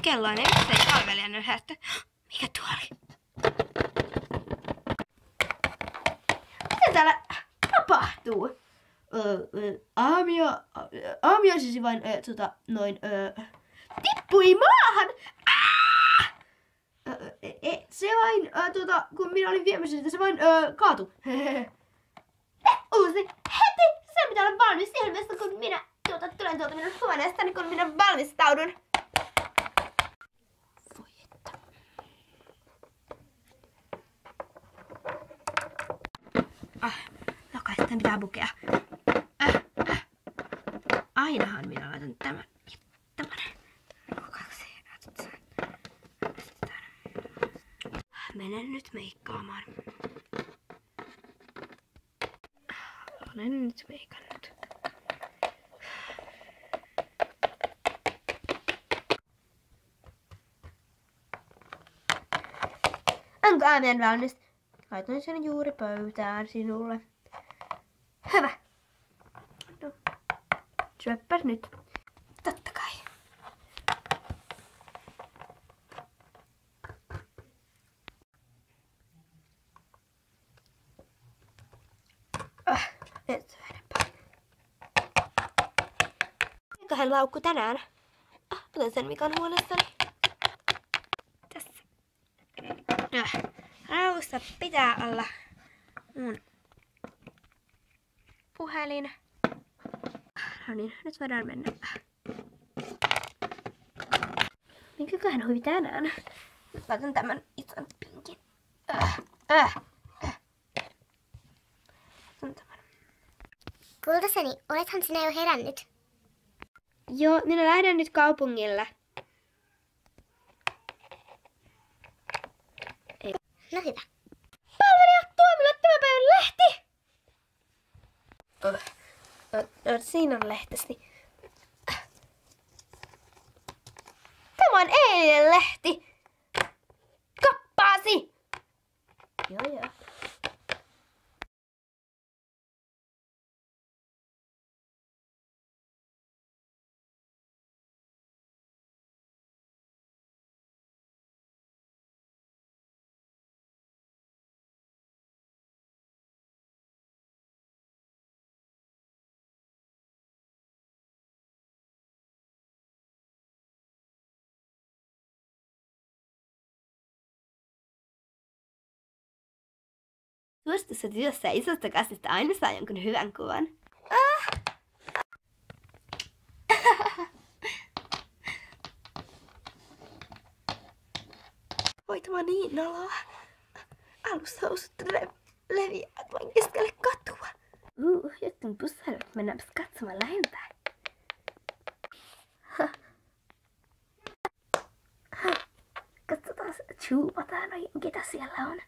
Kello on 11 ei palvelijan herätty. Mikä tuo oli? Mitä täällä tapahtuu? Aamiaisesi vain tippui maahan. Se vain kun minä olin viemässä sitä, se vain kaatui. Uusi heti! Se pitää olla valmis siihen vasta, kun minä tulen tuolta minun huoneestani, kun minä valmistaudun. Jokaisen pitää pukea. Ainahan minä laitan tämän. Tämmönen. Menen nyt meikkaamaan. Olen nyt meikannut. Onko aamian valmis? Laitoin sen juuri pöytään sinulle. Hyvä. No. Syöppäs nyt. Totta kai. Et syö enempää. Mikähän laukku tänään? Otan sen Mikan huoneestani. Tässä. Rauhassa pitää olla mun puhelin. No niin, nyt voidaan mennä. Minkäköhän hui tänään? Laitan tämän ison pinkin. Kultaseni, olethan sinä jo herännyt? Joo, minä lähden nyt kaupungille. No hyvä. Palvelija, tuo minulle tämän päivän lehti! Siinä on lehtesi. Tämä on eilinen lehti! Kappaasi! Joo. Tuosta työssä isosta kasvista aina saa jonkun hyvän kuvan. Oi, tämä on niin noloa. Alushousut leviävät vain keskelle katua. Nyt on bussailut, mennäänpä katsomaan lähempää. Katsotaan, chuupataan, ketä siellä on.